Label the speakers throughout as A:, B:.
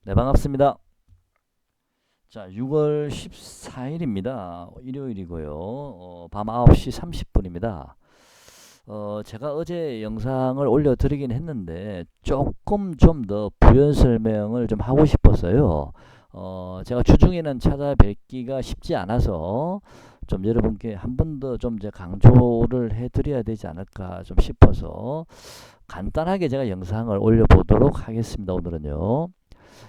A: 네, 반갑습니다. 자, 6월 14일입니다. 일요일이고요. 밤 9시 30분입니다. 제가 어제 영상을 올려드리긴 했는데 조금 좀 더 부연 설명을 좀 하고 싶어서요. 제가 주중에는 찾아뵙기가 쉽지 않아서 좀 여러분께 한 번 더 좀 이제 강조를 해드려야 되지 않을까 좀 싶어서 간단하게 제가 영상을 올려보도록 하겠습니다. 오늘은요.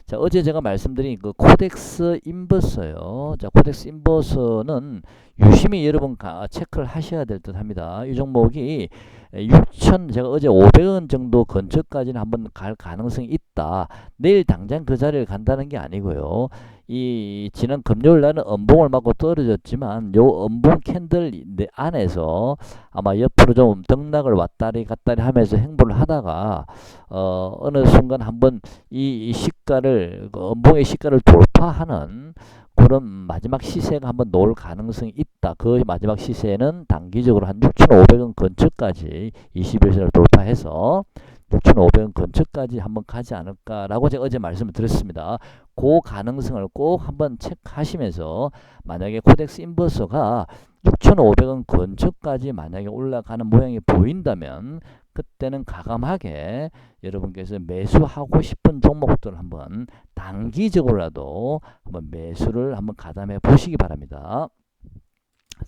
A: 자, 어제 제가 말씀드린 그 코덱스 인버서요. 자, 코덱스 인버서는 유심히 여러분 체크를 하셔야 될 듯 합니다. 이 종목이 6천, 제가 어제 500원 정도 근처까지는 한번 갈 가능성이 있다. 내일 당장 그 자리를 간다는 게 아니고요. 이 지난 금요일 날은 음봉을 맞고 떨어졌지만 요 음봉 캔들 안에서 아마 옆으로 좀 등락을 왔다리 갔다리 하면서 행보를 하다가 어느 순간 한번 이 시가를 그 음봉의 시가를 돌파하는 그런 마지막 시세가 한번 놓을 가능성이 있다. 그 마지막 시세는 단기적으로 한 6,500원 근처까지 21선을 돌파해서 6,500원 근처까지 한번 가지 않을까라고 제가 어제 말씀을 드렸습니다. 그 가능성을 꼭 한번 체크하시면서 만약에 코덱스 인버서가 6,500원 근처까지 만약에 올라가는 모양이 보인다면 그때는 가감하게 여러분께서 매수하고 싶은 종목들 한번 단기적으로라도 한번 매수를 한번 가담해 보시기 바랍니다.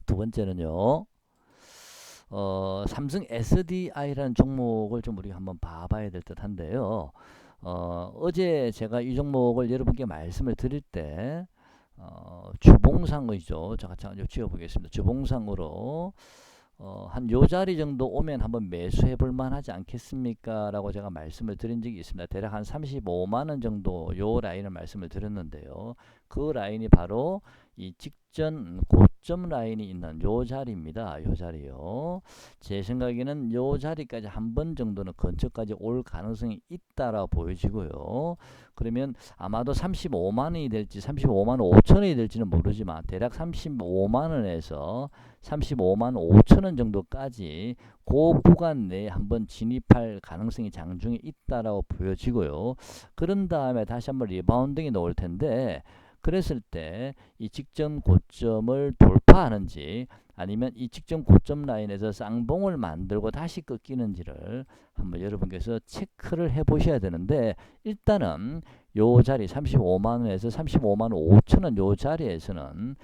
A: 두 번째는요. 삼성 SDI라는 종목을 좀 우리가 한번 봐봐야 될 듯한데요. 어제 제가 이 종목을 여러분께 말씀을 드릴 때 주봉상이죠. 제가 잠깐 지워보겠습니다. 주봉상으로 한 요 자리 정도 오면 한번 매수해 볼 만하지 않겠습니까? 라고 제가 말씀을 드린 적이 있습니다. 대략 한 35만원 정도 요 라인을 말씀을 드렸는데요. 그 라인이 바로 이 직전 고점 라인이 있는 요 자리입니다. 요 자리요. 제 생각에는 요 자리까지 한 번 정도는 근처까지 올 가능성이 있다라 보여지고요. 그러면 아마도 35만원이 될지 35만 5천원이 될지는 모르지만 대략 35만원에서 35만 5천원 정도까지 그 구간 내에 한번 진입할 가능성이 장중에 있다라고 보여지고요. 그런 다음에 다시 한번 리바운딩이 나올 텐데 그랬을 때 이 직전 고점을 돌파하는지 아니면 이 직전 고점 라인에서 쌍봉을 만들고 다시 꺾이는지를 한번 여러분께서 체크를 해 보셔야 되는데 일단은 요 자리 35만원에서 35만 5천원 요 자리에서는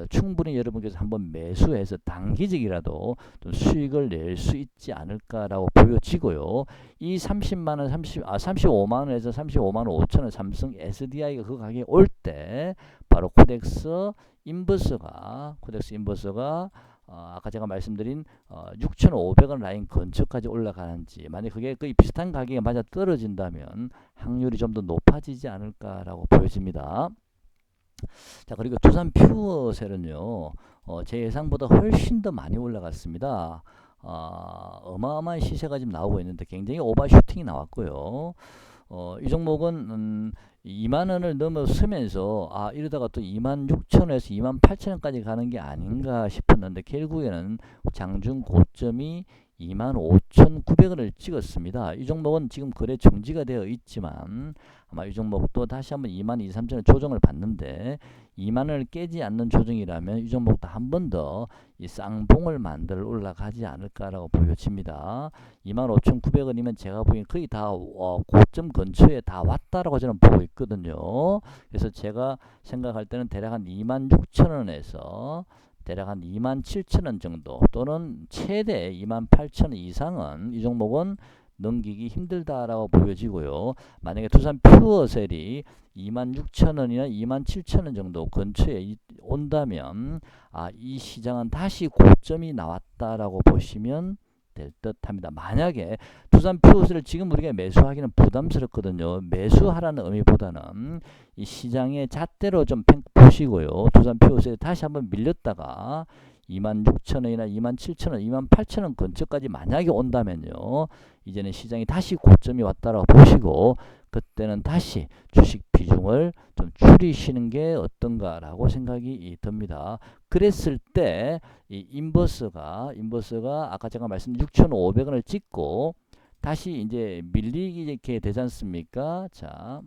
A: 충분히 여러분께서 한번 매수해서 단기적이라도 좀 수익을 낼 수 있지 않을까라고 보여지고요. 이 30만원, 35만원에서 35만 5천원 삼성 SDI가 그 가격에 올 때 바로 코덱스 인버스가 아까 제가 말씀드린 6,500원 라인 근처까지 올라가는지 만약 그게 거의 비슷한 가격에 맞아 떨어진다면 확률이 좀 더 높아지지 않을까라고 보여집니다. 자, 그리고 두산 퓨어셀은요, 제 예상보다 훨씬 더 많이 올라갔습니다. 어마어마한 시세가 지금 나오고 있는데 굉장히 오버슈팅이 나왔고요. 이 종목은 2만 원을 넘어서면서 이러다가 또 2만 6천 원에서 2만 8천 원까지 가는 게 아닌가 싶었는데 결국에는 장중 고점이 25,900원을 찍었습니다. 이 종목은 지금 거래 정지가 되어 있지만 아마 이 종목도 다시 한번 2만 2, 3천원 조정을 받는데 2만원을 깨지 않는 조정이라면 이 종목도 한 번 더 이 쌍봉을 만들어 올라가지 않을까라고 보여집니다. 25,900원이면 제가 보기엔 거의 다 고점 근처에 다 왔다라고 저는 보고 있거든요. 그래서 제가 생각할 때는 대략 한 26,000원에서 대략 한 27,000원 정도 또는 최대 28,000원 이상은 이 종목은 넘기기 힘들다라고 보여지고요. 만약에 두산 퓨어셀이 26,000원이나 27,000원 정도 근처에 온다면 이 시장은 다시 고점이 나왔다라고 보시면 될 듯합니다. 만약에 두산 퓨어셀을 지금 우리가 매수하기는 부담스럽거든요. 매수하라는 의미보다는 이 시장의 잣대로 좀 보시고요. 두산 퓨어셀이 다시 한번 밀렸다가 26,000원이나 27,000원, 28,000원 근처까지 만약에 온다면요. 이제는 시장이 다시 고점이 왔다라고 보시고 그때는 다시 주식 비중을 좀 줄이시는 게 어떤가라고 생각이 듭니다. 그랬을 때 이 인버스가 아까 제가 말씀드린 6,500원을 찍고 다시 이제 밀리게 되지 않습니까? 자,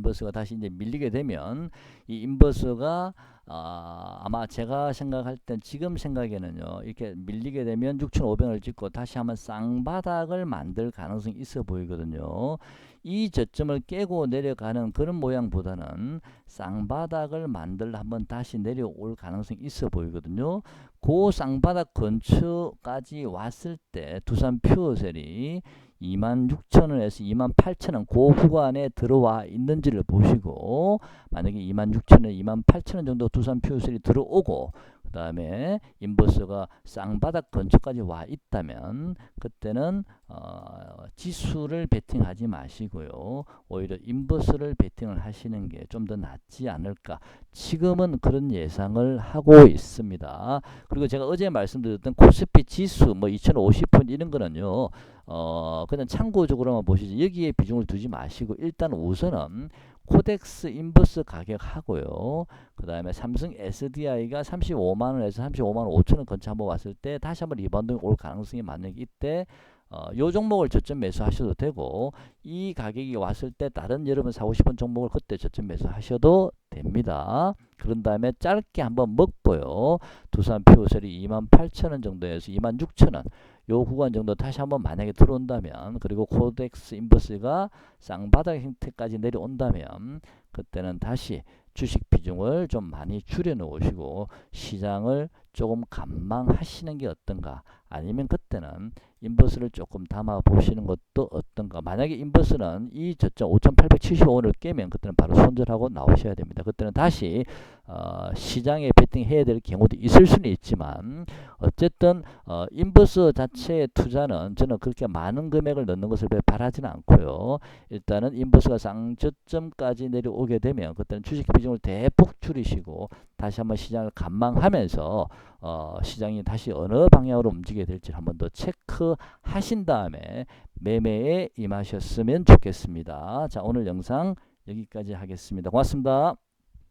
A: 인버스가 다시 이제 밀리게 되면 이 인버스가 아마 제가 생각할 땐 지금 생각에는요, 이렇게 밀리게 되면 6,500원을 찍고 다시 한번 쌍바닥을 만들 가능성이 있어 보이거든요. 이 저점을 깨고 내려가는 그런 모양보다는 쌍바닥을 만들 한번 다시 내려올 가능성이 있어 보이거든요. 그 쌍바닥 근처까지 왔을 때 두산 퓨어셀이 26,000원에서 28,000원 그 구간에 들어와 있는지를 보시고, 만약에 26,000원, 28,000원 정도 두산 퓨어셀이 들어오고 그 다음에 인버스가 쌍바닥 근처까지 와 있다면 그때는 지수를 베팅하지 마시고요, 오히려 인버스를 베팅을 하시는 게 좀 더 낫지 않을까, 지금은 그런 예상을 하고 있습니다. 그리고 제가 어제 말씀드렸던 코스피 지수 뭐 2050분 이런 거는요, 그냥 참고적으로만 보시죠. 여기에 비중을 두지 마시고 일단 우선은 코덱스 인버스 가격하고요, 그 다음에 삼성 SDI가 35만원에서 35만 5천원 근처 한번 왔을 때 다시 한번 리바운드 올 가능성이 많은 게 이때 요 종목을 저점 매수하셔도 되고, 이 가격이 왔을 때 다른 여러분 사고 싶은 종목을 그때 저점 매수하셔도 됩니다. 그런 다음에 짧게 한번 먹고요, 두산 퓨어셀이 28,000원 정도에서 26,000원 요 구간 정도 다시 한번 만약에 들어온다면, 그리고 코덱스 인버스가 쌍바닥 형태까지 내려온다면 그때는 다시 주식 비중을 좀 많이 줄여 놓으시고 시장을 조금 관망하시는 게 어떤가, 아니면 그때는 인버스를 조금 담아 보시는 것도 어떤가. 만약에 인버스는 이 저점 5,875원을 깨면 그때는 바로 손절하고 나오셔야 됩니다. 그때는 다시 시장에 베팅해야 될 경우도 있을 수는 있지만, 어쨌든 인버스 자체의 투자는 저는 그렇게 많은 금액을 넣는 것을 바라지는 않고요, 일단은 인버스가 쌍저점까지 내려오게 되면 그때는 주식 비중을 대폭 줄이시고 다시 한번 시장을 관망하면서 시장이 다시 어느 방향으로 움직이게 될지 한번 더 체크하신 다음에 매매에 임하셨으면 좋겠습니다. 자, 오늘 영상 여기까지 하겠습니다. 고맙습니다.